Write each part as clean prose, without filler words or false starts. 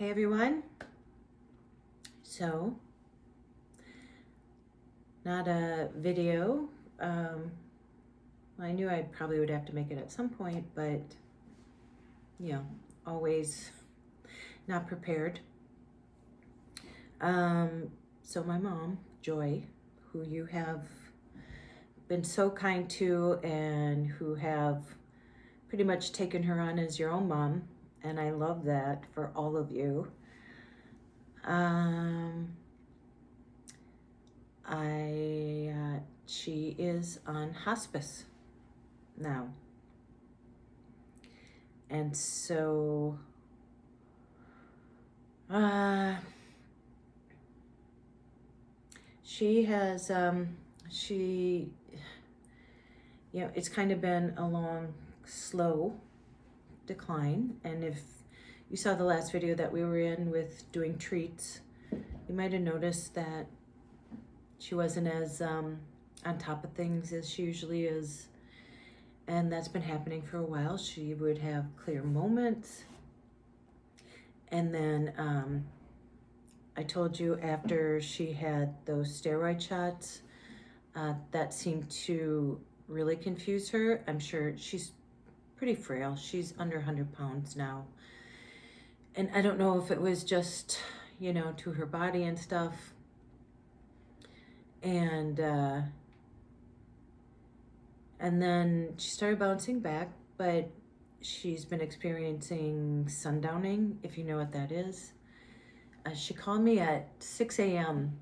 Hey everyone. So, not a video. I knew I probably would have to make it at some point, but always not prepared. So my mom, Joy, who you have been so kind to and who have pretty much taken her on as your own mom, and I love that for all of you. She is on hospice now. And so she has it's kind of been a long, slow decline. And if you saw the last video that we were in with doing treats, you might have noticed that she wasn't as on top of things as she usually is. And that's been happening for a while. She would have clear moments. And then I told you after she had those steroid shots, that seemed to really confuse her. I'm sure she's pretty frail. She's under 100 pounds now. And I don't know if it was just, to her body and stuff. And then she started bouncing back, but she's been experiencing sundowning, if you know what that is. She called me at 6 a.m.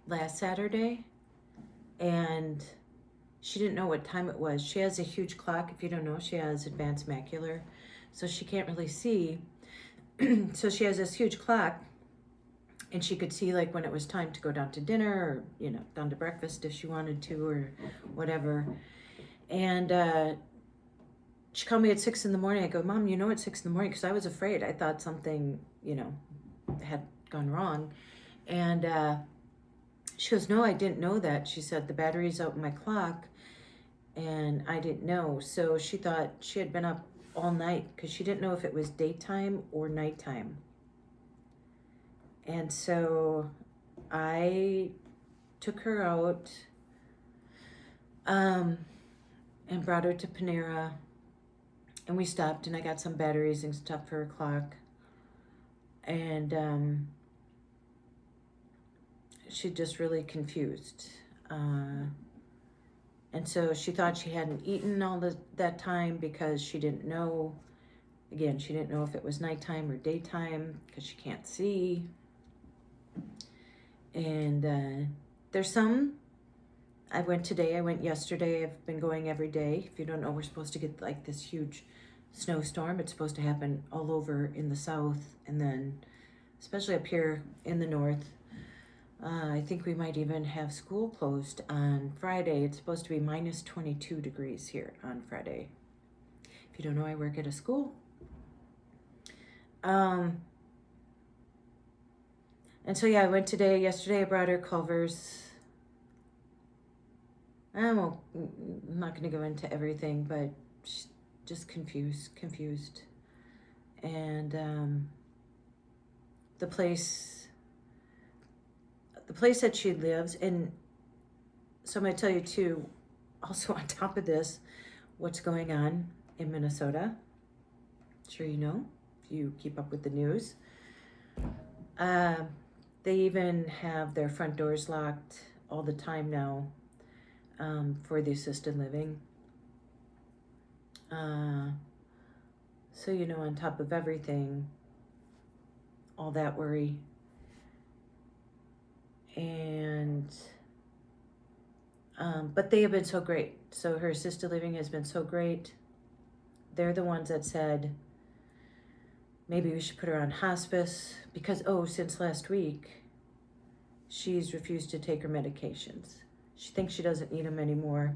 last Saturday, and she didn't know what time it was. She has a huge clock. If you don't know, she has advanced macular, so she can't really see. So she has this huge clock, and she could see like when it was time to go down to dinner or, down to breakfast if she wanted to or whatever. And she called me at 6 in the morning. I go, Mom, it's 6 in the morning, because I was afraid. I thought something, had gone wrong. And she goes, no, I didn't know that. She said, the battery's out in my clock, and I didn't know. So she thought she had been up all night because she didn't know if it was daytime or nighttime. And so I took her out and brought her to Panera, and we stopped, and I got some batteries and stuff for her clock. And she just really confused. And so she thought she hadn't eaten all that time because she didn't know. Again, she didn't know if it was nighttime or daytime because she can't see. And there's some. I went today, I went yesterday, I've been going every day. If you don't know, we're supposed to get like this huge snowstorm. It's supposed to happen all over in the south, and then especially up here in the north. I think we might even have school closed on Friday. It's supposed to be minus 22 degrees here on Friday. If you don't know, I work at a school. And so, I went today. Yesterday, I brought her Culver's. I'm not going to go into everything, but she's just confused. And the place that she lives in. So I'm going to tell you too, also on top of this, what's going on in Minnesota. Sure you know, if you keep up with the news. They even have their front doors locked all the time now for the assisted living. So, on top of everything, all that worry. And, but they have been so great. So her assisted living has been so great. They're the ones that said, maybe we should put her on hospice because, since last week, she's refused to take her medications. She thinks she doesn't need them anymore.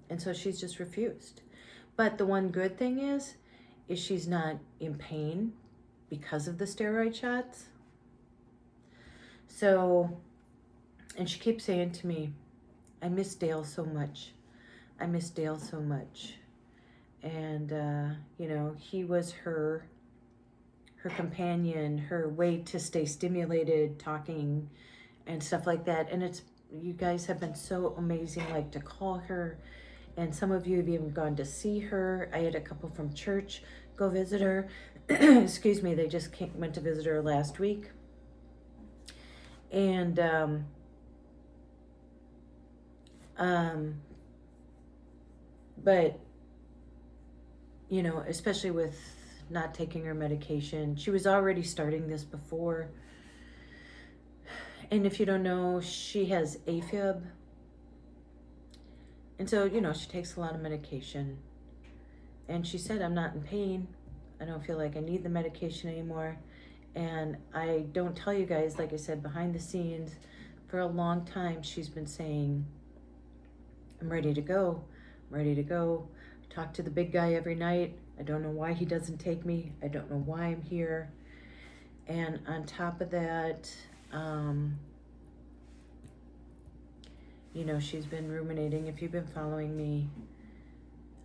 And so she's just refused. But the one good thing is she's not in pain because of the steroid shots. So, and she keeps saying to me, I miss Dale so much. I miss Dale so much. And, he was her her companion, her way to stay stimulated, talking and stuff like that. And it's, you guys have been so amazing, like to call her, and some of you have even gone to see her. I had a couple from church go visit her. Excuse me, they just went to visit her last week. And but you know, especially with not taking her medication, she was already starting this before. And if you don't know, she has AFib. And so, you know, she takes a lot of medication. And she said, I'm not in pain. I don't feel like I need the medication anymore. And I don't tell you guys, like I said, behind the scenes, for a long time, she's been saying, I'm ready to go. I'm ready to go. Talk to the big guy every night. I don't know why he doesn't take me. I don't know why I'm here. And on top of that, you know, she's been ruminating, if you've been following me,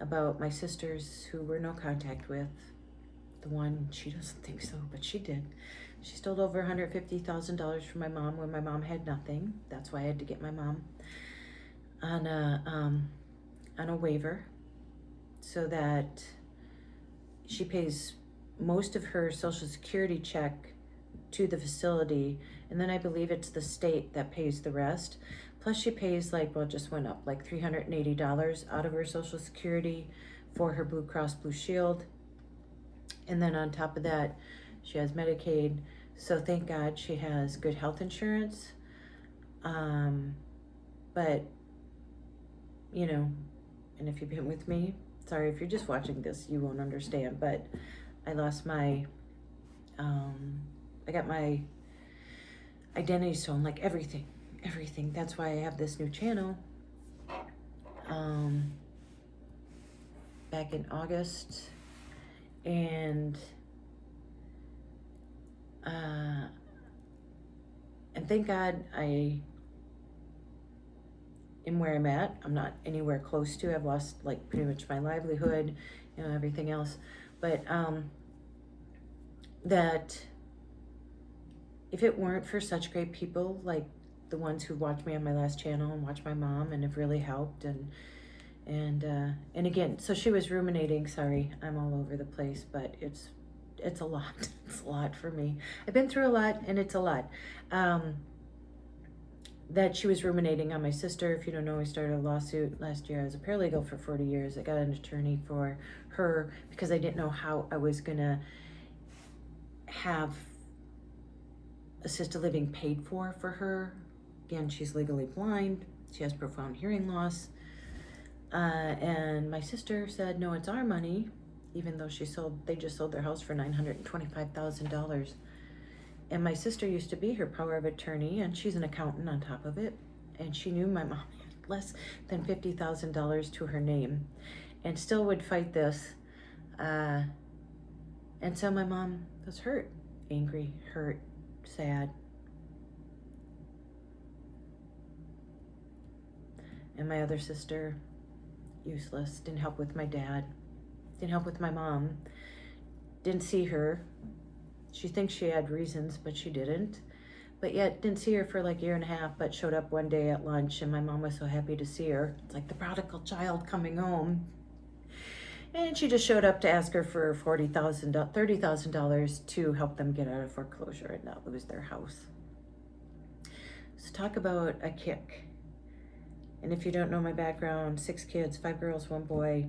about my sisters who we're no contact with. The one, she doesn't think so, but she did. She stole over $150,000 from my mom when my mom had nothing. That's why I had to get my mom on a waiver so that she pays most of her Social Security check to the facility, and then I believe it's the state that pays the rest. Plus she pays, like, well, it just went up, like $380 out of her Social Security for her Blue Cross Blue Shield. And then on top of that, she has Medicaid. So thank God she has good health insurance. But, you know, and if you've been with me, sorry, if you're just watching this, you won't understand. But I lost my, I got my identity stolen, like everything. That's why I have this new channel. Back in August. And thank God I am where I'm at. I'm not anywhere close to. I've lost like pretty much my livelihood, you know, everything else. But that if it weren't for such great people like the ones who watched me on my last channel and watched my mom and have really helped, and again, so she was ruminating. Sorry, I'm all over the place, but it's a lot. It's a lot for me. I've been through a lot, and it's a lot. That she was ruminating on my sister. If you don't know, we started a lawsuit last year. I was a paralegal for 40 years. I got an attorney for her because I didn't know how I was gonna have assisted living paid for her. Again, she's legally blind. She has profound hearing loss. And my sister said, no, it's our money, even though they just sold their house for $925,000. And my sister used to be her power of attorney, and she's an accountant on top of it. And she knew my mom had less than $50,000 to her name and still would fight this. And so my mom was hurt, angry, hurt, sad. And my other sister, useless, didn't help with my dad, didn't help with my mom, didn't see her. She thinks she had reasons, but she didn't. But yet didn't see her for like a year and a half, but showed up one day at lunch, and my mom was so happy to see her. It's like the prodigal child coming home. And she just showed up to ask her for $30,000 to help them get out of foreclosure and not lose their house. So talk about a kick. And if you don't know my background, 6 kids, 5 girls, 1 boy.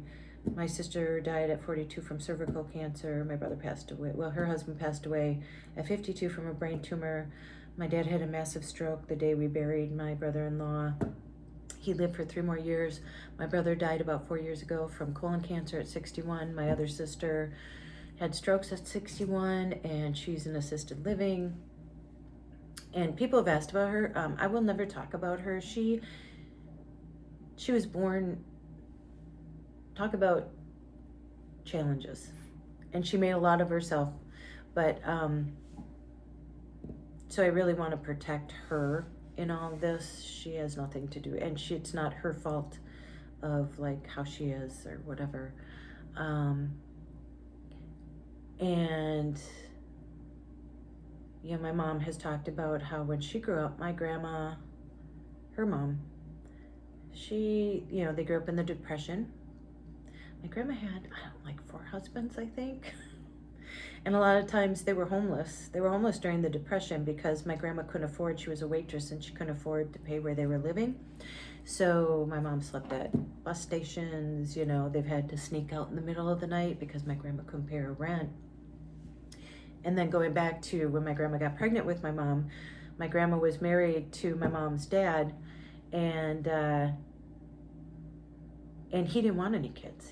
My sister died at 42 from cervical cancer. My brother passed away. Well, her husband passed away at 52 from a brain tumor. My dad had a massive stroke the day we buried my brother-in-law. He lived for 3 more years. My brother died about 4 years ago from colon cancer at 61. My other sister had strokes at 61, and she's in assisted living. And people have asked about her. I will never talk about her. She was born, talk about challenges, and she made a lot of herself, but so I really want to protect her in all of this. She has nothing to do, and it's not her fault of like how she is or whatever. And my mom has talked about how when she grew up, my grandma, her mom, they grew up in the Depression. My grandma had, I don't know, like 4 husbands, I think. And a lot of times they were homeless. They were homeless during the Depression because my grandma couldn't afford, she was a waitress and she couldn't afford to pay where they were living. So my mom slept at bus stations, they've had to sneak out in the middle of the night because my grandma couldn't pay her rent. And then going back to when my grandma got pregnant with my grandma was married to my mom's dad, and he didn't want any kids.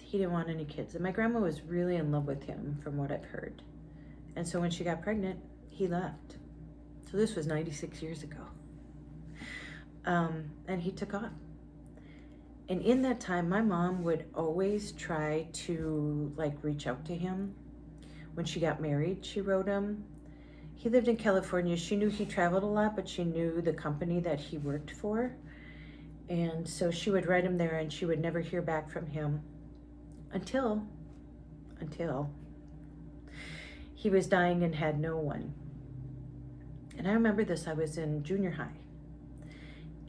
And my grandma was really in love with him, from what I've heard. And so when she got pregnant, he left. So this was 96 years ago. And he took off. And in that time, my mom would always try to reach out to him. When she got married, she wrote him. He lived in California. She knew he traveled a lot, but she knew the company that he worked for. And so she would write him there, and she would never hear back from him until he was dying and had no one. And I remember this, I was in junior high.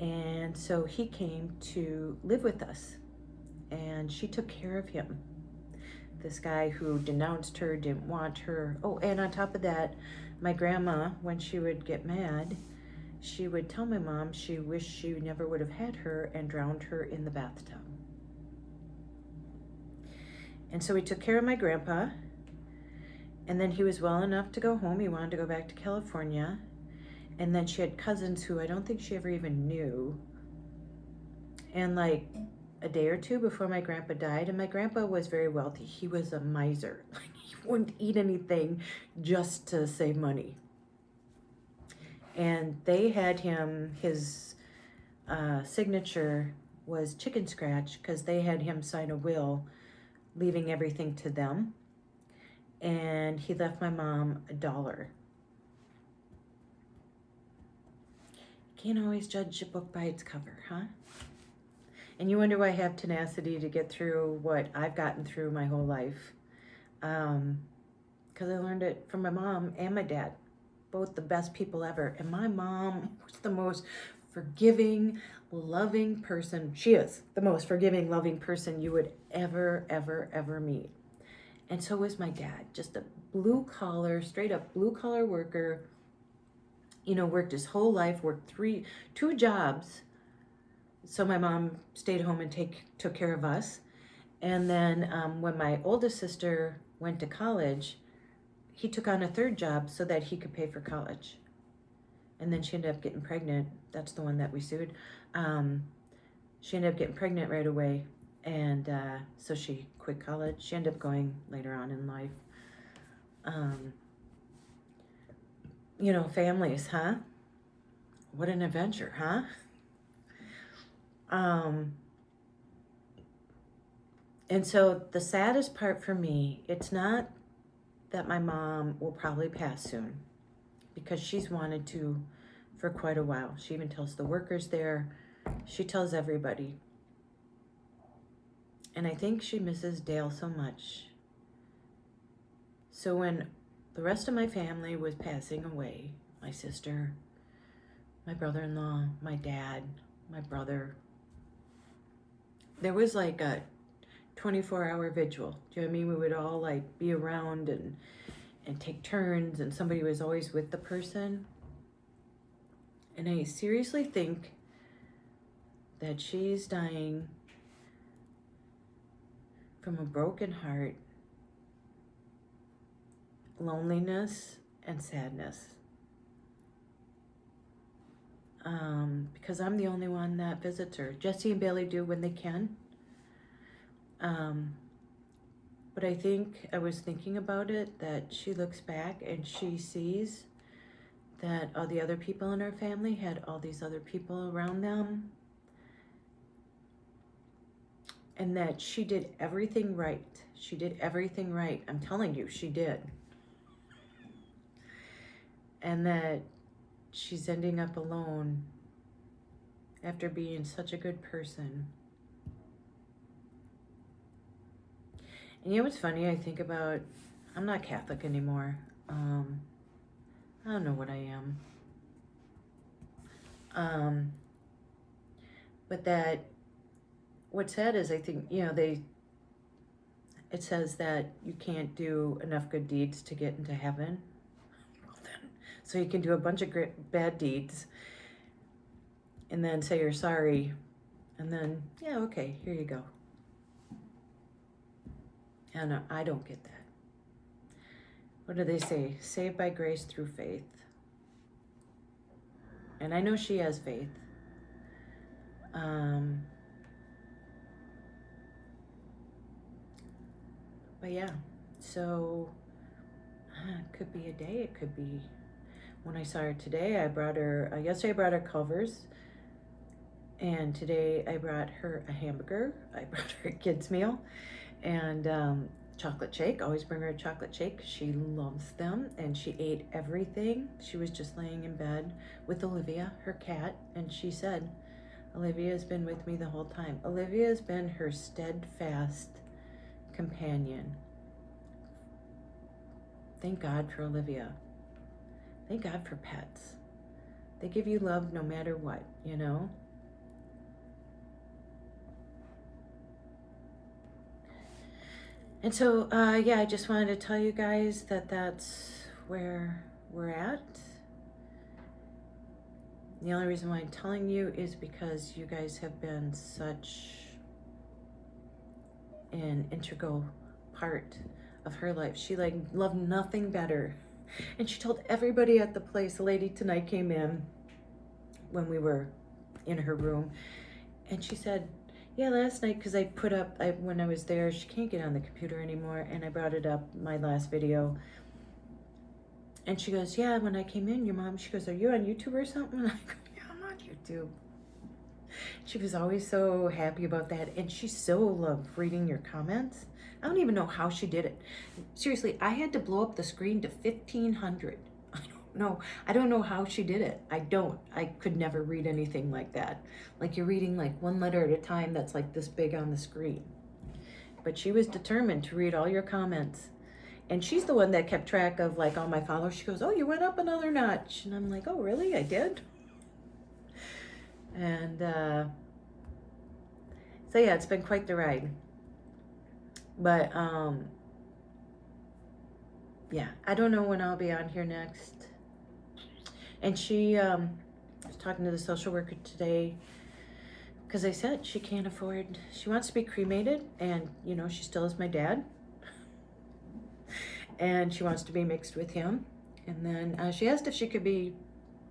And so he came to live with us, and she took care of him. This guy who denounced her, didn't want her. Oh, and on top of that, my grandma, when she would get mad, she would tell my mom she wished she never would have had her and drowned her in the bathtub. And so he took care of my grandpa, and then he was well enough to go home. He wanted to go back to California. And then she had cousins who I don't think she ever even knew. And a day or two before my grandpa died, and my grandpa was very wealthy. He was a miser. He wouldn't eat anything just to save money. And they had him, his signature was chicken scratch, because they had him sign a will leaving everything to them. And he left my mom $1. Can't always judge a book by its cover, huh? And you wonder why I have tenacity to get through what I've gotten through my whole life. Because I learned it from my mom and my dad, both the best people ever. And my mom was the most forgiving, loving person. She is the most forgiving, loving person you would ever meet. And so was my dad, just a straight up blue collar worker. Worked his whole life, worked 2 jobs. So my mom stayed home and took care of us. And then when my oldest sister went to college, he took on a 3rd job so that he could pay for college. And then she ended up getting pregnant. That's the one that we sued. She ended up getting pregnant right away. And so she quit college. She ended up going later on in life. Families, huh? What an adventure, huh? And so the saddest part for me, it's not that my mom will probably pass soon, because she's wanted to for quite a while. She even tells the workers there. She tells everybody. And I think she misses Dale so much. So when the rest of my family was passing away, my sister, my brother-in-law, my dad, my brother, there was a 24-hour vigil. Do you know what I mean? We would all be around and take turns, and somebody was always with the person. And I seriously think that she's dying from a broken heart, loneliness, and sadness. Because I'm the only one that visits her. Jesse and Bailey do when they can. But I think I was thinking about it, that she looks back and she sees that all the other people in her family had all these other people around them. And that she did everything right. She did everything right. I'm telling you, she did. And that she's ending up alone after being such a good person. And what's funny, I think about, I'm not Catholic anymore. I don't know what I am. But that, what's sad is I think, it says that you can't do enough good deeds to get into heaven. Well, then, so you can do a bunch of bad deeds and then say you're sorry. And then, yeah, okay, here you go. And I don't get that. What do they say? Saved by grace through faith. And I know she has faith. But yeah, so it could be a day. It could be when I saw her today. Yesterday I brought her Culver's. And today I brought her a hamburger. I brought her a kid's meal. And chocolate shake. Always bring her a chocolate shake. She loves them. And she ate everything. She was just laying in bed with Olivia, her cat. And she said, Olivia's been with me the whole time. Olivia's been her steadfast companion. Thank God for Olivia. Thank God for pets. They give you love no matter what, you know? And so, I just wanted to tell you guys that that's where we're at. The only reason why I'm telling you is because you guys have been such an integral part of her life. She loved nothing better. And she told everybody at the place. A lady tonight came in when we were in her room, and she said, yeah, last night, because when I was there, she can't get on the computer anymore, and I brought it up, my last video. And she goes, yeah, when I came in, your mom, she goes, are you on YouTube or something? And I go, yeah, I'm on YouTube. She was always so happy about that, and she so loved reading your comments. I don't even know how she did it. Seriously, I had to blow up the screen to 1,500. I don't know how she did it. I could never read anything like that. Like you're reading like one letter at a time that's like this big on the screen. But she was determined to read all your comments. And she's the one that kept track of like all my followers. She goes, oh, you went up another notch. And I'm like, oh, really? I did? And so yeah, it's been quite the ride. But yeah, I don't know when I'll be on here next. And she was talking to the social worker today, because I said she can't afford, she wants to be cremated, and she still is my dad, and she wants to be mixed with him. And then she asked if she could be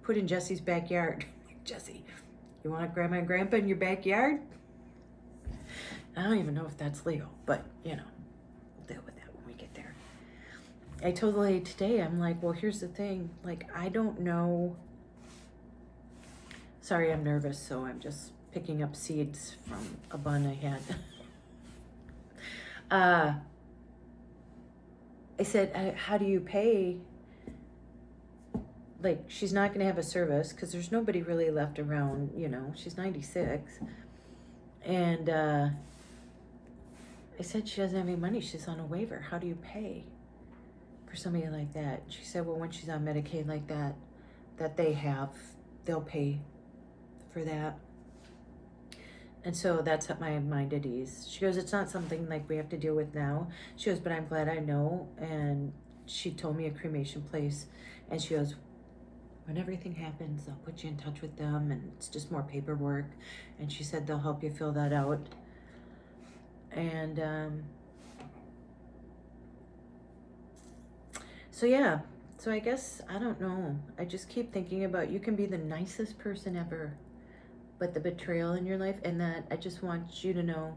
put in Jesse's backyard. Jesse, you want Grandma and Grandpa in your backyard? I don't even know if that's legal, but we'll deal with that when we get there. I told the lady today, I'm like, well, here's the thing. Like, I don't know. Sorry, I'm nervous, so I'm just picking up seeds from a bun I had. I said, how do you pay? Like, she's not going to have a service because there's nobody really left around, she's 96. And I said, she doesn't have any money. She's on a waiver. How do you pay for somebody like that? She said, well, when she's on Medicaid like that they'll pay for that. And so that's at my mind at ease. She goes, it's not something like we have to deal with now. She goes, but I'm glad I know. And she told me a cremation place. And she goes, when everything happens, I'll put you in touch with them. And it's just more paperwork. And she said they'll help you fill that out. And so yeah. So I guess, I don't know. I just keep thinking about, you can be the nicest person ever, but the betrayal in your life, and that I just want you to know,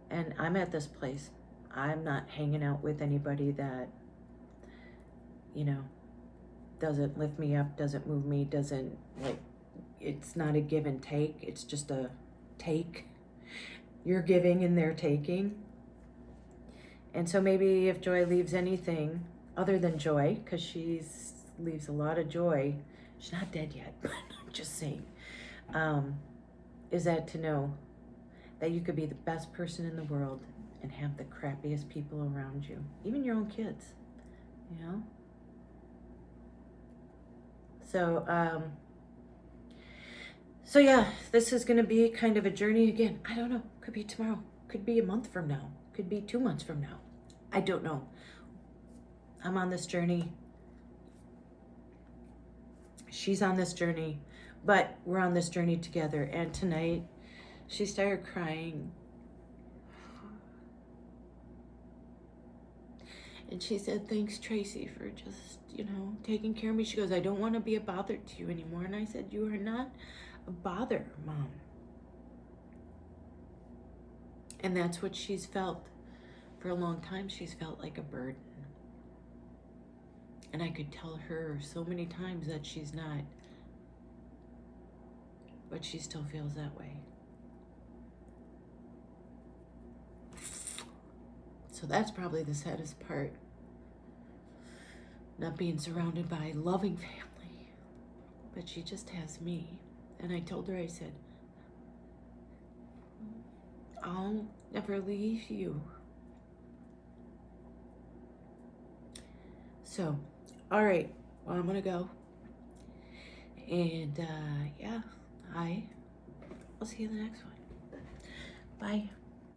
and I'm at this place, I'm not hanging out with anybody that, doesn't lift me up, doesn't move me, doesn't, it's not a give and take, it's just a take. You're giving and they're taking. And so maybe if Joy leaves anything other than joy, because she leaves a lot of joy, she's not dead yet, but I'm just saying, is that to know that you could be the best person in the world and have the crappiest people around you, even your own kids, So yeah, this is going to be kind of a journey again. I don't know. Could be tomorrow. Could be a month from now. Could be 2 months from now. I don't know. I'm on this journey. She's on this journey, but we're on this journey together. And tonight, she started crying. And she said, thanks, Tracy, for just, taking care of me. She goes, I don't want to be a bother to you anymore. And I said, you are not a bother, Mom. And that's what she's felt. For a long time, she's felt like a burden. And I could tell her so many times that she's not. But she still feels that way. So that's probably the saddest part. Not being surrounded by loving family. But she just has me. And I told her, I said, I'll never leave you. So, all right. Well, I'm going to go. And, yeah, I'll see you in the next one. Bye.